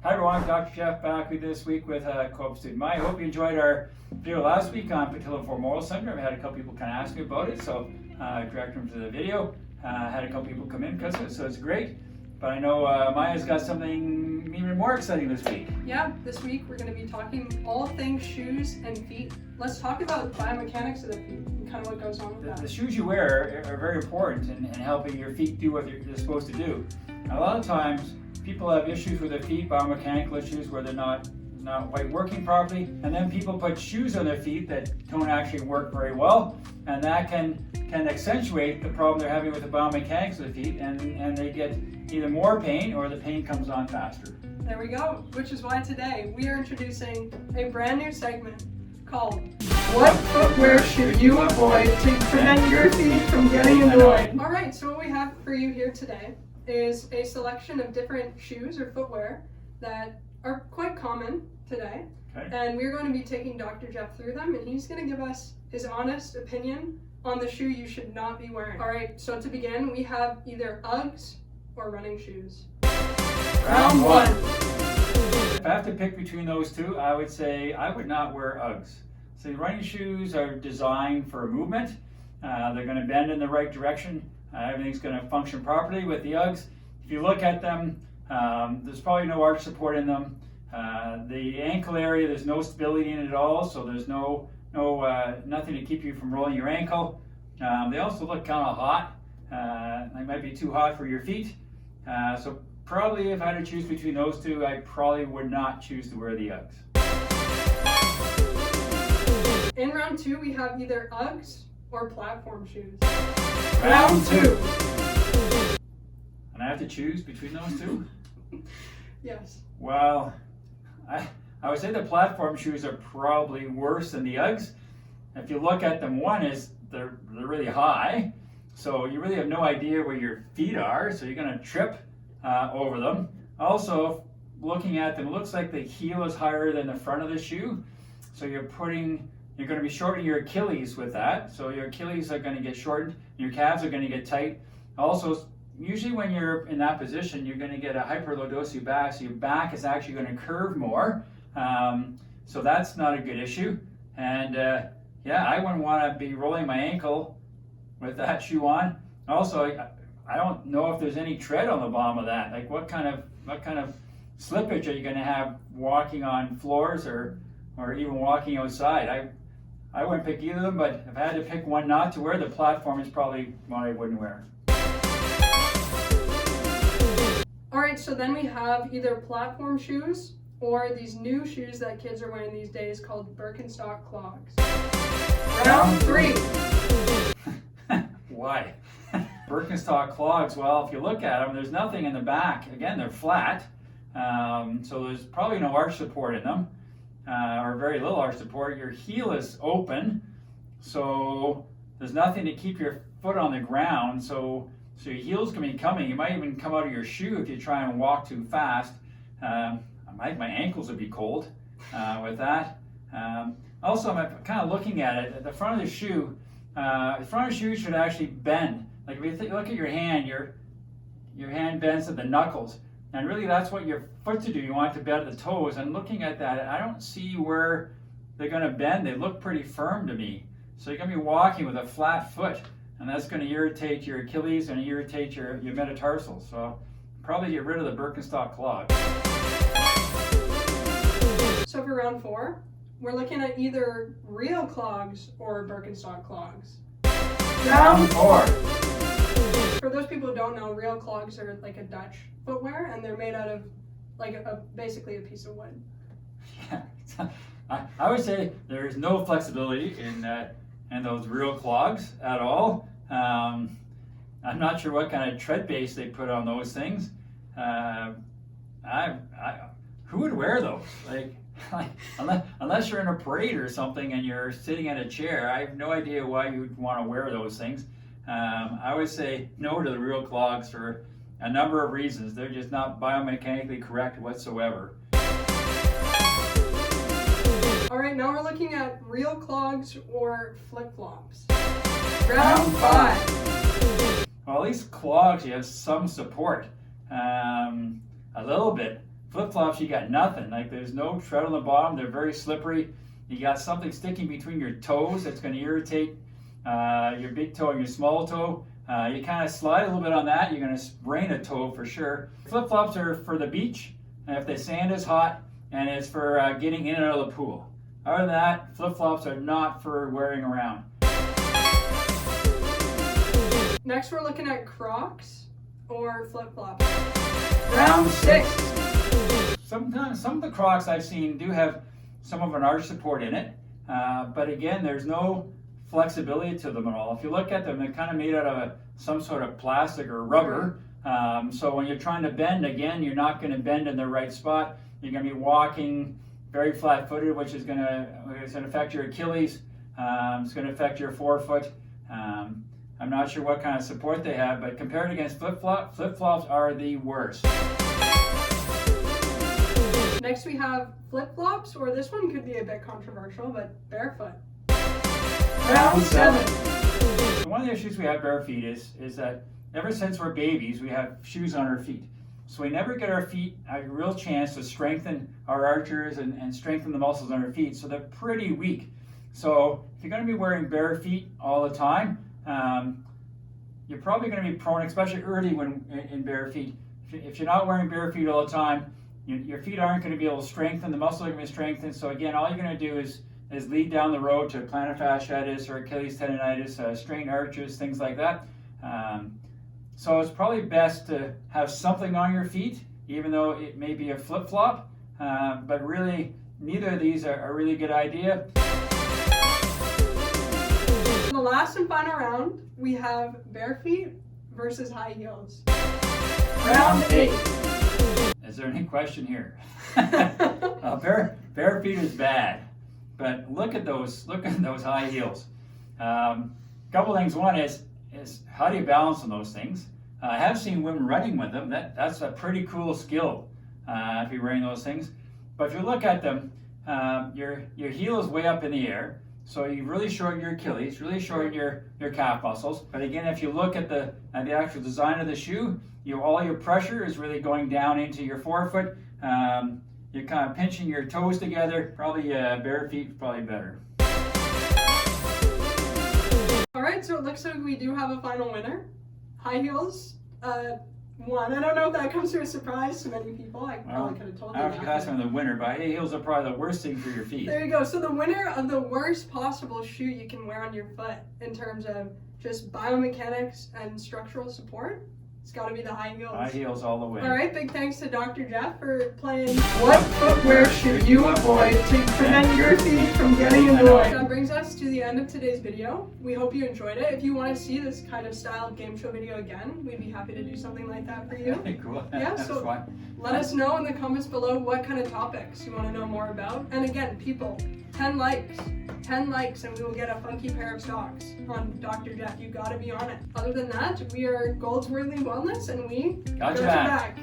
Hi everyone, Dr. Jeff back with this week with Coop Student Mya. I hope you enjoyed our video last week on patellofemoral syndrome. I had a couple people kind of ask me about it, so direct them to the video. Had a couple people come in because of it, so it's great. But I know Maya's got something even more exciting this week. Yeah, this week we're going to be talking all things shoes and feet. Let's talk about biomechanics of the feet and kind of what goes on with that. The shoes you wear are very important in helping your feet do what they're supposed to do. A lot of times people have issues with their feet, biomechanical issues where they're not quite working properly, and then people put shoes on their feet that don't actually work very well, and that can accentuate the problem they're having with the biomechanics of the feet, and they get either more pain or the pain comes on faster. There we go, which is why today we are introducing a brand new segment called What Footwear Should You Avoid to Prevent Your Feet from Getting Annoyed? Alright, so what we have for you here today is a selection of different shoes or footwear that are quite common today. Okay. And we're going to be taking Dr. Jeff through them, and he's going to give us his honest opinion on the shoe you should not be wearing. Alright, so to begin, we have either Uggs or running shoes. Round one. If I have to pick between those two, I would say I would not wear Uggs. So running shoes are designed for movement. They're going to bend in the right direction. Everything's going to function properly. With the Uggs, if you look at them, there's probably no arch support in them. The ankle area, there's no stability in it at all, so there's nothing to keep you from rolling your ankle. They also look kind of hot. They might be too hot for your feet. So probably if I had to choose between those two, I probably would not choose to wear the Uggs. In round two, we have either Uggs or platform shoes. Round two. And I have to choose between those two? Yes. Well, I would say the platform shoes are probably worse than the Uggs. If you look at them, one is they're really high, so you really have no idea where your feet are, so you're going to trip over them. Also, looking at them, it looks like the heel is higher than the front of the shoe, so you're going to be shortening your Achilles with that, so your Achilles are going to get shortened, your calves are going to get tight. Also, usually when you're in that position, you're going to get a hyperlordosis back, so your back is actually going to curve more, so that's not a good issue. And yeah, I wouldn't want to be rolling my ankle with that shoe on. Also, I don't know if there's any tread on the bottom of that. Like what kind of slippage are you going to have walking on floors or even walking outside? I wouldn't pick either of them, but if I had to pick one not to wear, the platform is probably one I wouldn't wear. Alright, so then we have either platform shoes or these new shoes that kids are wearing these days called Birkenstock clogs. Round three. Why? Birkenstock clogs, well, if you look at them, there's nothing in the back. Again, they're flat, so there's probably no arch support in them, or very little arch support. Your heel is open, so there's nothing to keep your foot on the ground, so your heel's going to be coming. You might even come out of your shoe if you try and walk too fast. My ankles would be cold with that. Also, I'm kind of looking at it. At the front of the shoe, should actually bend. Like if you look at your hand, your hand bends at the knuckles, and really that's what your foot to do. You want it to bend at the toes. And looking at that, I don't see where they're going to bend. They look pretty firm to me. So you're going to be walking with a flat foot, and that's going to irritate your Achilles and irritate your metatarsals. So probably get rid of the Birkenstock clog. So for round four, we're looking at either real clogs or Birkenstock clogs. Round four. For those people who don't know, real clogs are like a Dutch footwear, and they're made out of like basically a pice of wood. Yeah, I would say there is no flexibility in those real clogs at all. I'm not sure what kind of tread base they put on those things. Who would wear those? Like unless you're in a parade or something and you're sitting in a chair, I have no idea why you'd want to wear those things. I would say no to the real clogs for a number of reasons. They're just not biomechanically correct whatsoever. Alright, now we're looking at real clogs or flip-flops. Round five. Well, at least clogs, you have some support. A little bit. Flip-flops, you got nothing. Like there's no tread on the bottom. They're very slippery. You got something sticking between your toes that's going to irritate your big toe and your small toe. You kind of slide a little bit on that, you're going to sprain a toe for sure. Flip-flops are for the beach, if the sand is hot, and it's for getting in and out of the pool. Other than that, flip-flops are not for wearing around. Next we're looking at Crocs or flip-flops. Round 6. Sometimes some of the Crocs I've seen do have some of an arch support in it, but again, there's no flexibility to them at all. If you look at them, they're kind of made out of some sort of plastic or rubber. So when you're trying to bend, again, you're not going to bend in the right spot. You're going to be walking very flat-footed, which is going to affect your Achilles. It's going to affect your forefoot. I'm not sure what kind of support they have, but compared against flip-flops are the worst. Next we have flip-flops, or this one could be a bit controversial, but barefoot. Round 7. One of the issues we have bare feet is that ever since we're babies, we have shoes on our feet. So we never get our feet a real chance to strengthen our archers and strengthen the muscles on our feet. So they're pretty weak. So if you're going to be wearing bare feet all the time, you're probably going to be prone, especially early in bare feet. If you're not wearing bare feet all the time, your feet aren't going to be able to strengthen. The muscles are going to be strengthened. So again, all you're going to do is lead down the road to plantar fasciitis or Achilles tendonitis, strained arches, things like that. So it's probably best to have something on your feet, even though it may be a flip-flop, but really neither of these are a really good idea. In the last and final round, we have bare feet versus high heels. Round 8. Is there any question here? Bare feet is bad. But look at those high heels. Couple things. One is how do you balance on those things? I have seen women running with them. That's a pretty cool skill if you're wearing those things. But if you look at them, your heel is way up in the air, so you really shorten your Achilles, really shorten your calf muscles. But again, if you look at the actual design of the shoe, all your pressure is really going down into your forefoot. You're kind of pinching your toes together. Probably bare feet is probably better. All right, so it looks like we do have a final winner. High heels won. I don't know if that comes to a surprise to many people. I probably could have told you I don't know if you asked them the winner, but high heels are probably the worst thing for your feet. There you go. So the winner of the worst possible shoe you can wear on your foot in terms of just biomechanics and structural support, it's got to be the high heels. High heels all the way. All right, big thanks to Dr. Jeff for playing What Footwear Should You Avoid to Prevent Your Feet from Getting Annoyed. That brings us to the end of today's video. We hope you enjoyed it. If you want to see this kind of style game show video again, we'd be happy to do something like that for you. Cool. Yeah, That's so fun. Let us know in the comments below what kind of topics you want to know more about. And again, people, 10 likes and we will get a funky pair of socks on Dr. Jeff. You gotta be on it. Other than that, we are Goldsworthy Wellness and we Got your your back. back.